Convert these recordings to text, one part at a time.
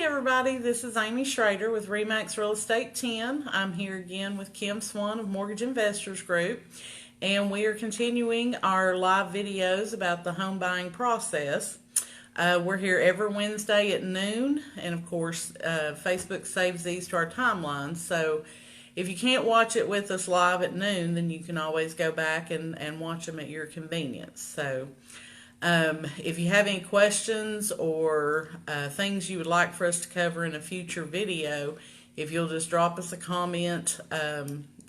everybody, this is Amy Schrader with Remax Real Estate 10. I'm here again with Kim Swan of Mortgage Investors Group, and we are continuing our live videos about the home buying process. We're here every Wednesday at noon, and of course Facebook saves these to our timeline, so if you can't watch it with us live at noon, then you can always go back and watch them at your convenience. So if you have any questions or things you would like for us to cover in a future video, if you'll just drop us a comment,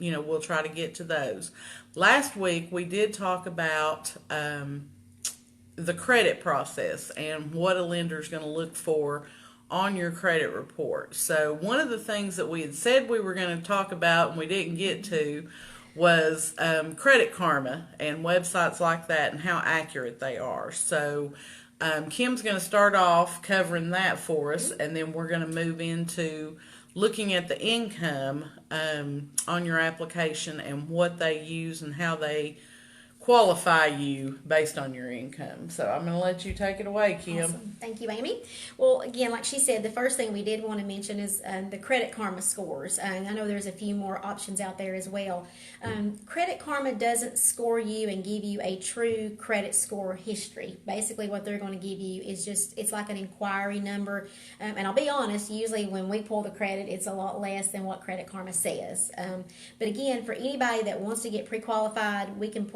we'll try to get to those. Last week we did talk about the credit process and what a lender is going to look for on your credit report. So one of the things that we had said we were going to talk about and we didn't get to was Credit Karma and websites like that and how accurate they are. So Kim's going to start off covering that for us, and then we're going to move into looking at the income on your application and what they use and how they qualify you based on your income. So I'm going to let you take it away, Kim. Awesome. Thank you, Amy. Well, again, like she said, the first thing we did want to mention is the Credit Karma scores. I know there's a few more options out there as well. Credit Karma doesn't score you and give you a true credit score history. Basically, what they're going to give you is it's like an inquiry number. And I'll be honest, usually when we pull the credit, it's a lot less than what Credit Karma says. But again, for anybody that wants to get pre-qualified, we can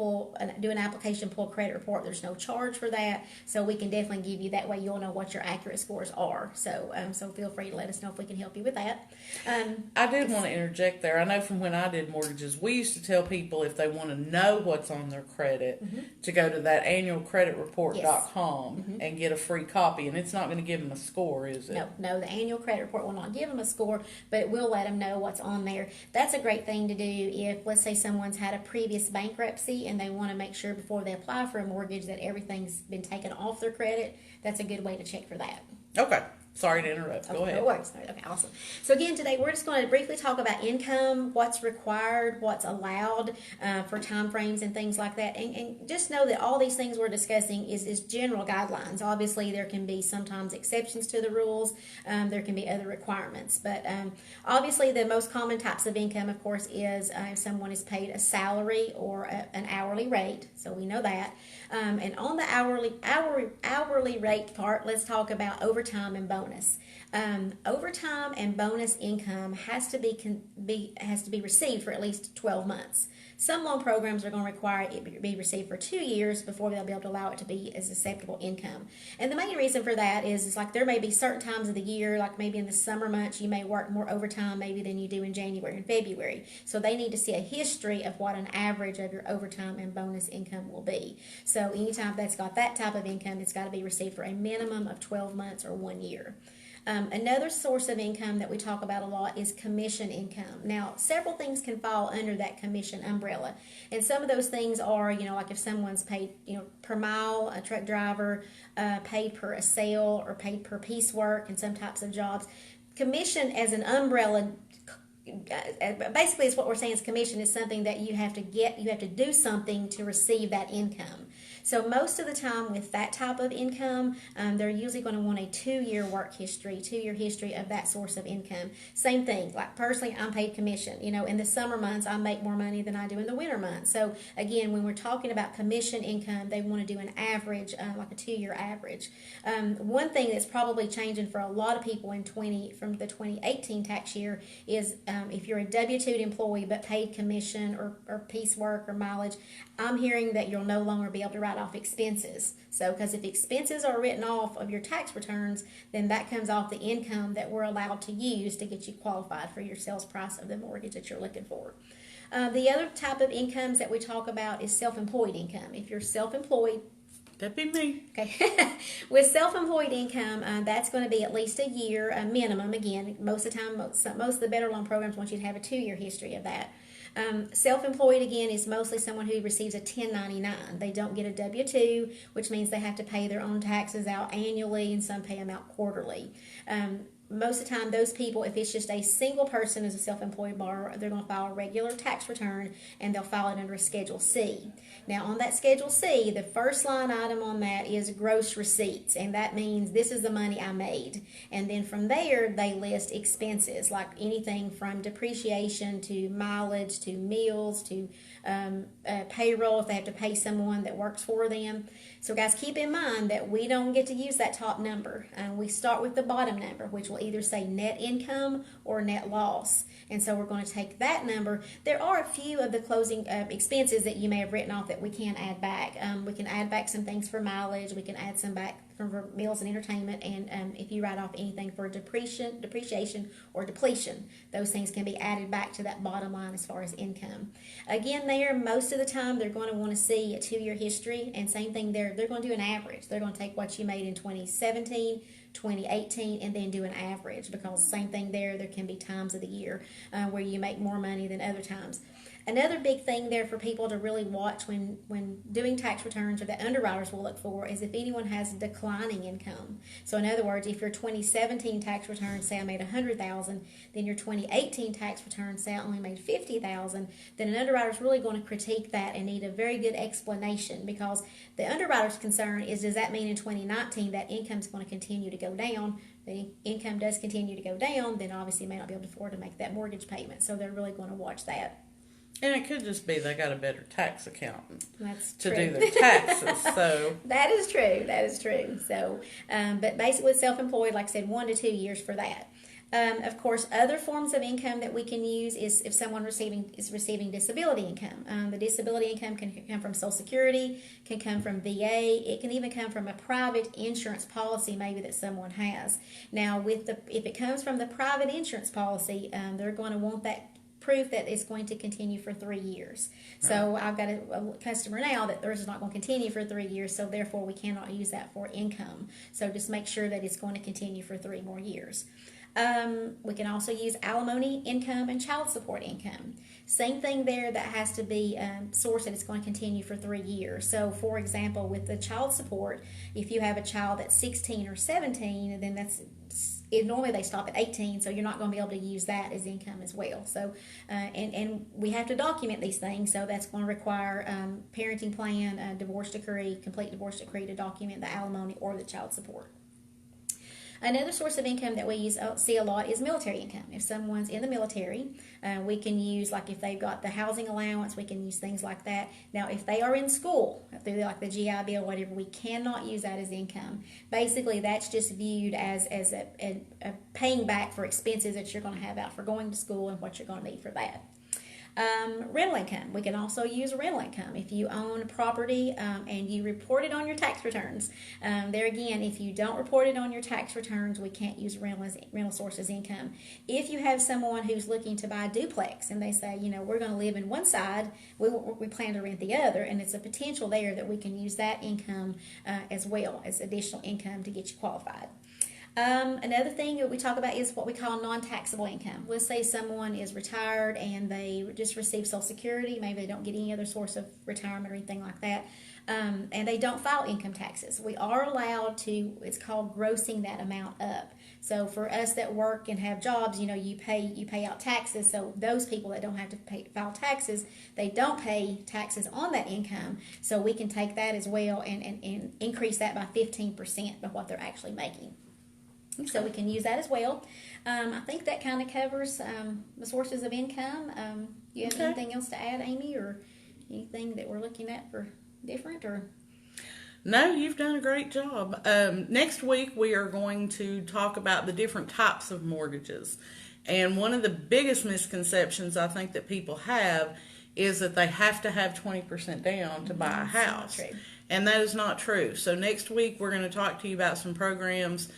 do an application, pull a credit report. There's no charge for that, so we can definitely give you that way. You'll know what your accurate scores are. So, so feel free to let us know if we can help you with that. I did want to interject there. I know from when I did mortgages, we used to tell people if they want to know what's on their credit to go to that annualcreditreport.com and get a free copy, and it's not going to give them a score, is it? No, the annual credit report will not give them a score, but it will let them know what's on there. That's a great thing to do if, let's say, someone's had a previous bankruptcy and they want to make sure before they apply for a mortgage that everything's been taken off their credit. That's a good way to check for that. Okay. Sorry to interrupt. Go ahead. No worries. Okay, awesome. So again, today we're just going to briefly talk about income, what's required, what's allowed for time frames and things like that. And just know that all these things we're discussing is general guidelines. Obviously, there can be sometimes exceptions to the rules. There can be other requirements. But obviously, the most common types of income, of course, is if someone is paid a salary or an hourly rate. So we know that. And on the hourly rate part, let's talk about overtime and bonus. Overtime and bonus income has to be received for at least 12 months. Some loan programs are going to require it to be received for 2 years before they'll be able to allow it to be as acceptable income. And the main reason for that is like there may be certain times of the year, like maybe in the summer months, you may work more overtime maybe than you do in January and February. So they need to see a history of what an average of your overtime and bonus income will be. So anytime that's got that type of income, it's got to be received for a minimum of 12 months or 1 year. Another source of income that we talk about a lot is commission income. Now, several things can fall under that commission umbrella. And some of those things are, like if someone's paid, per mile, a truck driver, paid per a sale, or paid per piecework in some types of jobs. Commission as an umbrella, basically is what we're saying is commission is something that you have to do something to receive that income. So most of the time with that type of income, they're usually going to want a 2-year work history, 2-year history of that source of income. Same thing, like personally, I'm paid commission. In the summer months, I make more money than I do in the winter months. So again, when we're talking about commission income, they want to do an average, like a 2-year average. One thing that's probably changing for a lot of people from the 2018 tax year is if you're a W-2 employee but paid commission or piecework or mileage, I'm hearing that you'll no longer be able to write off expenses. So, because if expenses are written off of your tax returns, then that comes off the income that we're allowed to use to get you qualified for your sales price of the mortgage that you're looking for. The other type of incomes that we talk about is self-employed income. If you're self-employed, that'd be me. Okay. With self-employed income, that's going to be at least a year, a minimum. Again, most of the time, most of the better loan programs want you to have a 2-year history of that. Self-employed, again, is mostly someone who receives a 1099. They don't get a W-2, which means they have to pay their own taxes out annually, and some pay them out quarterly. most of the time, those people, if it's just a single person as a self-employed borrower, they're going to file a regular tax return, and they'll file it under a Schedule C. Now, on that Schedule C, the first line item on that is gross receipts, and that means this is the money I made. And then from there, they list expenses, like anything from depreciation to mileage to meals to payroll if they have to pay someone that works for them. So guys, keep in mind that we don't get to use that top number. We start with the bottom number, which will either say net income or net loss. And so we're going to take that number. There are a few of the closing expenses that you may have written off that we can add back. We can add back some things for mileage. We can add some back for meals and entertainment. And if you write off anything for depreciation or depletion, those things can be added back to that bottom line as far as income. Again, there, most of the time, they're going to want to see a 2-year history. And same thing there, they're going to do an average. They're going to take what you made in 2017, 2018, and then do an average, because same thing there can be times of the year where you make more money than other times. Another big thing there for people to really watch when doing tax returns, or that underwriters will look for, is if anyone has declining income. So in other words, if your 2017 tax return say I made $100,000, then your 2018 tax return say I only made $50,000, then an underwriter is really going to critique that and need a very good explanation, because the underwriter's concern is, does that mean in 2019 that income is going to continue to go down? The income does continue to go down, then obviously you may not be able to afford to make that mortgage payment. So they're really going to watch that. And it could just be they got a better tax accountant to do their taxes. So that is true. That is true. So, but basically, self-employed, like I said, 1 to 2 years for that. Of course, other forms of income that we can use is if someone is receiving disability income. The disability income can come from Social Security, can come from VA. It can even come from a private insurance policy maybe that someone has. Now, if it comes from the private insurance policy, they're going to want that proof that it's going to continue for 3 years. So I've got a customer now that theirs is not going to continue for 3 years, so therefore we cannot use that for income. So just make sure that it's going to continue for 3 more years. We can also use alimony income and child support income. Same thing there, that has to be sourced that it's going to continue for 3 years. So for example, with the child support, if you have a child that's 16 or 17, then normally they stop at 18, so you're not going to be able to use that as income as well. So, and we have to document these things, so that's going to require parenting plan, divorce decree, complete divorce decree to document the alimony or the child support. Another source of income that we see a lot is military income. If someone's in the military, we can use, like if they've got the housing allowance, we can use things like that. Now, if they are in school, through like the GI Bill, whatever, we cannot use that as income. Basically, that's just viewed as a paying back for expenses that you're going to have out for going to school and what you're going to need for that. Rental income. We can also use rental income if you own property and you report it on your tax returns. There again, if you don't report it on your tax returns, we can't use rental source as income. If you have someone who's looking to buy a duplex and they say, we're going to live in one side, we plan to rent the other, and it's a potential there that we can use that income as well as additional income to get you qualified. Another thing that we talk about is what we call non-taxable income. Let's say someone is retired and they just receive Social Security. Maybe they don't get any other source of retirement or anything like that. And they don't file income taxes. We are allowed to, it's called grossing that amount up. So for us that work and have jobs, you pay out taxes. So those people that don't have to file taxes, they don't pay taxes on that income. So we can take that as well and increase that by 15% of what they're actually making. So we can use that as well. I think that kind of covers the sources of income. You have anything else to add, Amy, or anything that we're looking at for different? Or no, you've done a great job. Next week we are going to talk about the different types of mortgages. And one of the biggest misconceptions I think that people have is that they have to have 20% down to buy a house. Not true. And that is not true. So next week we're going to talk to you about some programs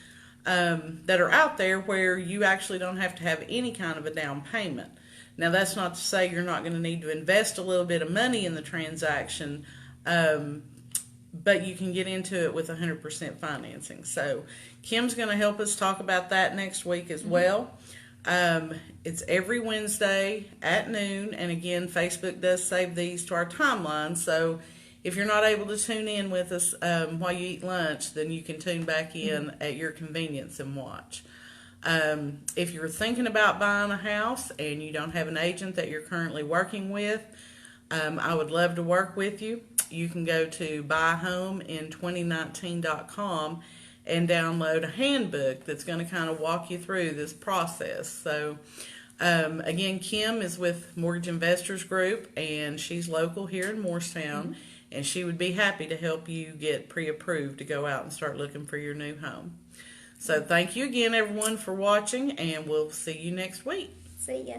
that are out there where you actually don't have to have any kind of a down payment. Now, that's not to say you're not going to need to invest a little bit of money in the transaction, but you can get into it with 100% financing. So Kim's going to help us talk about that next week as well. It's every Wednesday at noon, and again, Facebook does save these to our timeline, so if you're not able to tune in with us while you eat lunch, then you can tune back in at your convenience and watch. If you're thinking about buying a house and you don't have an agent that you're currently working with, I would love to work with you. You can go to buyhomein2019.com and download a handbook that's going to kind of walk you through this process. So, again, Kim is with Mortgage Investors Group, and she's local here in Morristown, and she would be happy to help you get pre-approved to go out and start looking for your new home. So thank you again, everyone, for watching, and we'll see you next week. See ya.